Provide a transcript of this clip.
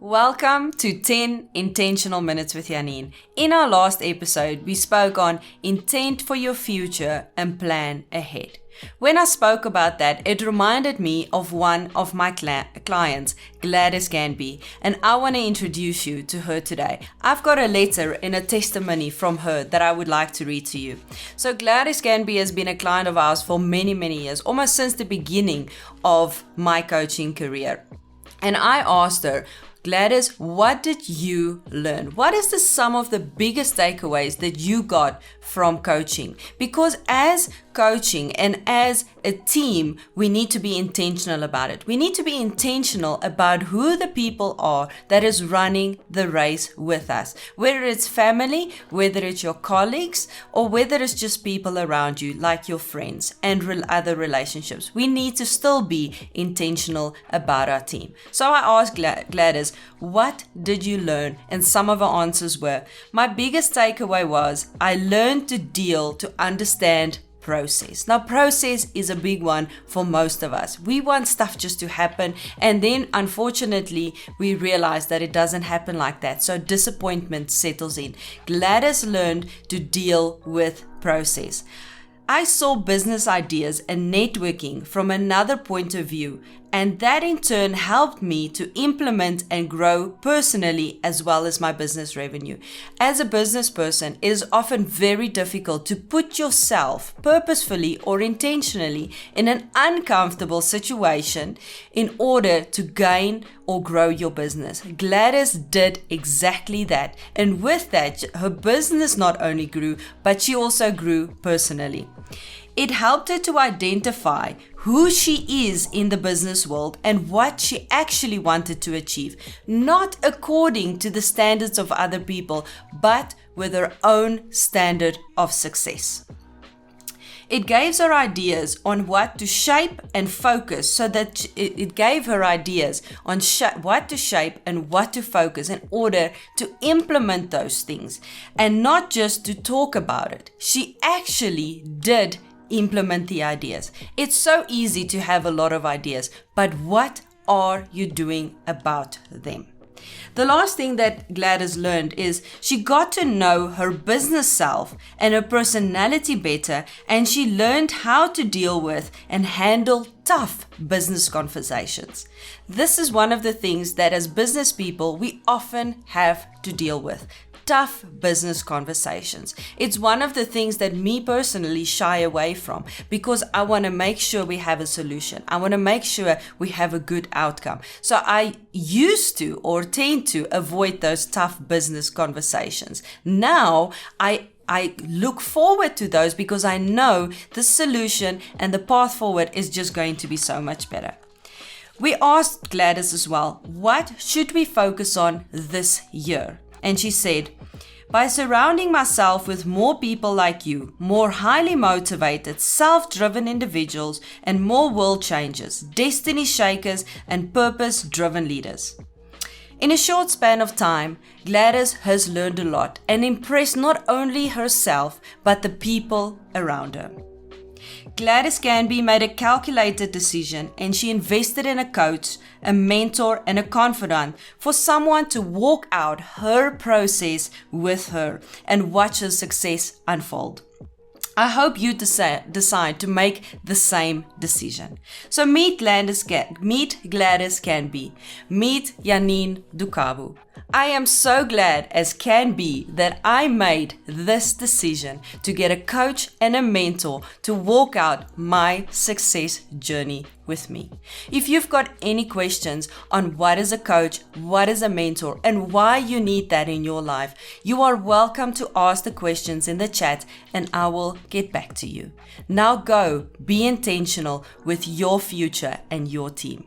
Welcome to 10 Intentional Minutes with Janine. In our last episode, we spoke on intent for your future and plan ahead. When I spoke about that, it reminded me of one of my clients, Gladys Canby, and I want to introduce you to her today. I've got a letter and a testimony from her that I would like to read to you. So Gladys Canby has been a client of ours for many, many years, almost since the beginning of my coaching career. And I asked her, Gladys, what did you learn? What is some of the biggest takeaways that you got from coaching? Because as coaching and as a team, we need to be intentional about it. We need to be intentional about who the people are that is running the race with us. Whether it's family, whether it's your colleagues, or whether it's just people around you, like your friends and other relationships. We need to still be intentional about our team. So I asked Gladys, what did you learn? And some of her answers were, my biggest takeaway was I learned to understand process. Now, process is a big one for most of us. We want stuff just to happen, and then unfortunately, we realize that it doesn't happen like that. So disappointment settles in. Gladys learned to deal with process. I saw business ideas and networking from another point of view, and that in turn helped me to implement and grow personally as well as my business revenue. As a business person, it is often very difficult to put yourself purposefully or intentionally in an uncomfortable situation in order to gain or grow your business. Gladys did exactly that, and with that, her business not only grew, but she also grew personally. It helped her to identify who she is in the business world and what she actually wanted to achieve, not according to the standards of other people, but with her own standard of success. It gave her ideas on what to shape and focus, so that it gave her ideas on what to shape and what to focus in order to implement those things, and not just to talk about it. She actually did implement the ideas. It's so easy to have a lot of ideas, but what are you doing about them? The last thing that Gladys learned is she got to know her business self and her personality better, and she learned how to deal with and handle tough business conversations. This is one of the things that as business people we often have to deal with. Tough business conversations. It's one of the things that me personally shy away from, because I want to make sure we have a solution. I want to make sure we have a good outcome. So I used to or tend to avoid those tough business conversations. Now I look forward to those because I know the solution and the path forward is just going to be so much better. We asked Gladys as well, what should we focus on this year? And she said, by surrounding myself with more people like you, more highly motivated, self-driven individuals, and more world changers, destiny shakers, and purpose-driven leaders. In a short span of time, Gladys has learned a lot and impressed not only herself, but the people around her. Gladys Canby made a calculated decision, and she invested in a coach, a mentor, and a confidant for someone to walk out her process with her and watch her success unfold. I hope you decide to make the same decision. So meet Gladys Canby, meet Janine Cabo. I am so glad as can be that I made this decision to get a coach and a mentor to walk out my success journey with me. If you've got any questions on what is a coach, what is a mentor, and why you need that in your life, you are welcome to ask the questions in the chat and I will get back to you. Now go be intentional with your future and your team.